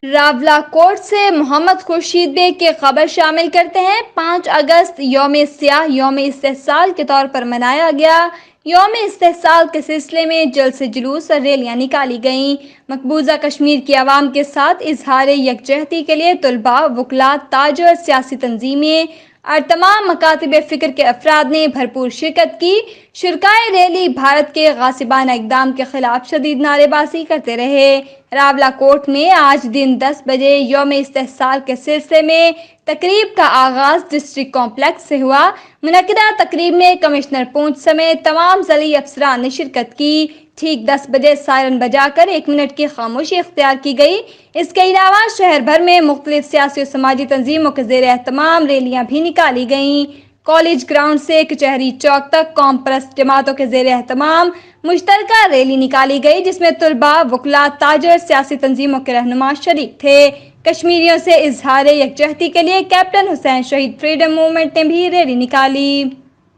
راولا کوٹ سے محمد خورشید بیگ کی خبر شامل کرتے ہیں۔ 5 اگست یوم سیاہ یوم استحصال کے طور پر منایا گیا۔ یوم استحصال کے سلسلے میں جلسے جلوس اور ریلیاں نکالی گئیں۔ مقبوضہ کشمیر کی عوام کے ساتھ اظہار یکجہتی کے لیے طلباء، وکلاء، تاجر، سیاسی تنظیمیں اور تمام مکاتب فکر کے افراد نے بھرپور شرکت کی۔ شرکائے ریلی بھارت کے غاصبانہ اقدام کے خلاف شدید نعرے بازی کرتے رہے۔ راولا کوٹ میں آج دن 10 بجے یوم استحصال کے سلسلے میں تقریب کا آغاز ڈسٹرکٹ کمپلیکس سے ہوا۔ منعقدہ تقریب میں کمشنر پونچھ سمیت تمام ضلعی افسران نے شرکت کی۔ ٹھیک 10 بجے سائرن بجا کر 1 منٹ کی خاموشی اختیار کی گئی۔ اس کے علاوہ شہر بھر میں مختلف سیاسی و سماجی تنظیموں کے زیر اہتمام ریلیاں بھی نکالی گئیں۔ کالج گراؤنڈ سے کچہری چوک تک قوم پرست جماعتوں کے زیر اہتمام مشترکہ ریلی نکالی گئی، جس میں طلباء، وکلاء، تاجر، سیاسی تنظیموں کے رہنما شریک تھے۔ کشمیریوں سے اظہار یکجہتی کے لیے کیپٹن حسین شہید فریڈم موومنٹ نے بھی ریلی نکالی۔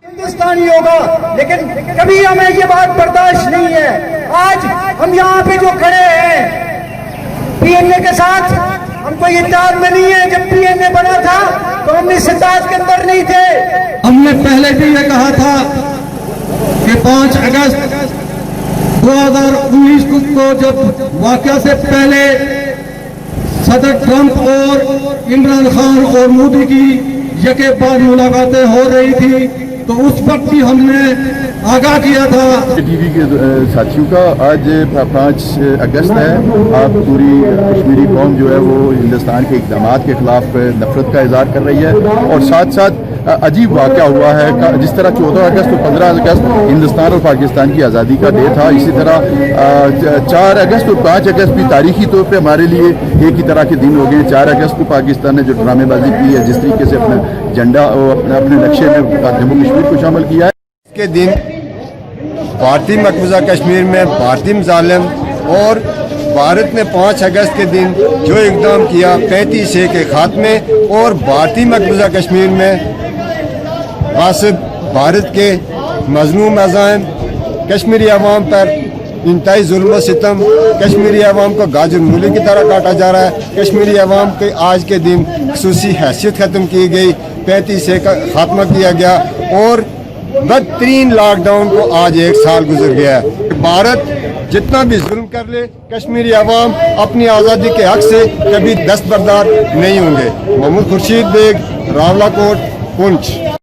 ہندوستانی ہوگا، لیکن کبھی ہمیں یہ بات برداشت نہیں ہے۔ آج ہم یہاں پہ جو کھڑے ہیں پی این اے کے ساتھ، ہم کوئی اتحاد میں نہیں ہے۔ جب پی این اے بنا تھا تو ہم اس اتحاد کے اندر نہیں تھے۔ ہم نے پہلے بھی یہ کہا تھا کہ 5 اگست 2019 کو جب واقعہ سے پہلے صدر ٹرمپ اور عمران خان اور مودی کی یکے بعد ملاقاتیں ہو رہی تھی، تو اس وقت بھی ہم نے آگاہ کیا تھا۔ ٹی وی کے ساتھیوں کا آج 5 اگست ہے۔ آپ پوری کشمیری قوم جو ہے وہ ہندوستان کے اقدامات کے خلاف نفرت کا اظہار کر رہی ہے، اور ساتھ ساتھ عجیب واقعہ ہوا ہے۔ جس طرح 14 اگست اور 15 اگست ہندوستان اور پاکستان کی آزادی کا ڈے تھا، اسی طرح 4 اگست اور 5 اگست بھی تاریخی طور پہ ہمارے لیے ایک ہی طرح کے دن ہو گئے۔ 4 اگست کو پاکستان نے جو ڈرامے بازی کی ہے، جس طریقے سے اپنا جھنڈا اور اپنے نقشے میں جموں کشمیر کو شامل کیا ہے، کے دن بھارتی مقبوضہ کشمیر میں بھارتی مظالم، اور بھارت نے 5 اگست کے دن جو اقدام کیا 35A کے خاتمے اور بھارتی مقبوضہ کشمیر میں غاصب بھارت کے مظلوم عزائم، کشمیری عوام پر انتہائی ظلم و ستم، کشمیری عوام کو گاجر مولی کی طرح کاٹا جا رہا ہے۔ کشمیری عوام کے آج کے دن خصوصی حیثیت ختم کی گئی، 35A کا خاتمہ کیا گیا، اور بدترین لاک ڈاؤن کو آج 1 سال گزر گیا ہے۔ بھارت جتنا بھی ظلم کر لے، کشمیری عوام اپنی آزادی کے حق سے کبھی دستبردار نہیں ہوں گے۔ محمد خورشید بیگ، راولا کوٹ، پونچھ۔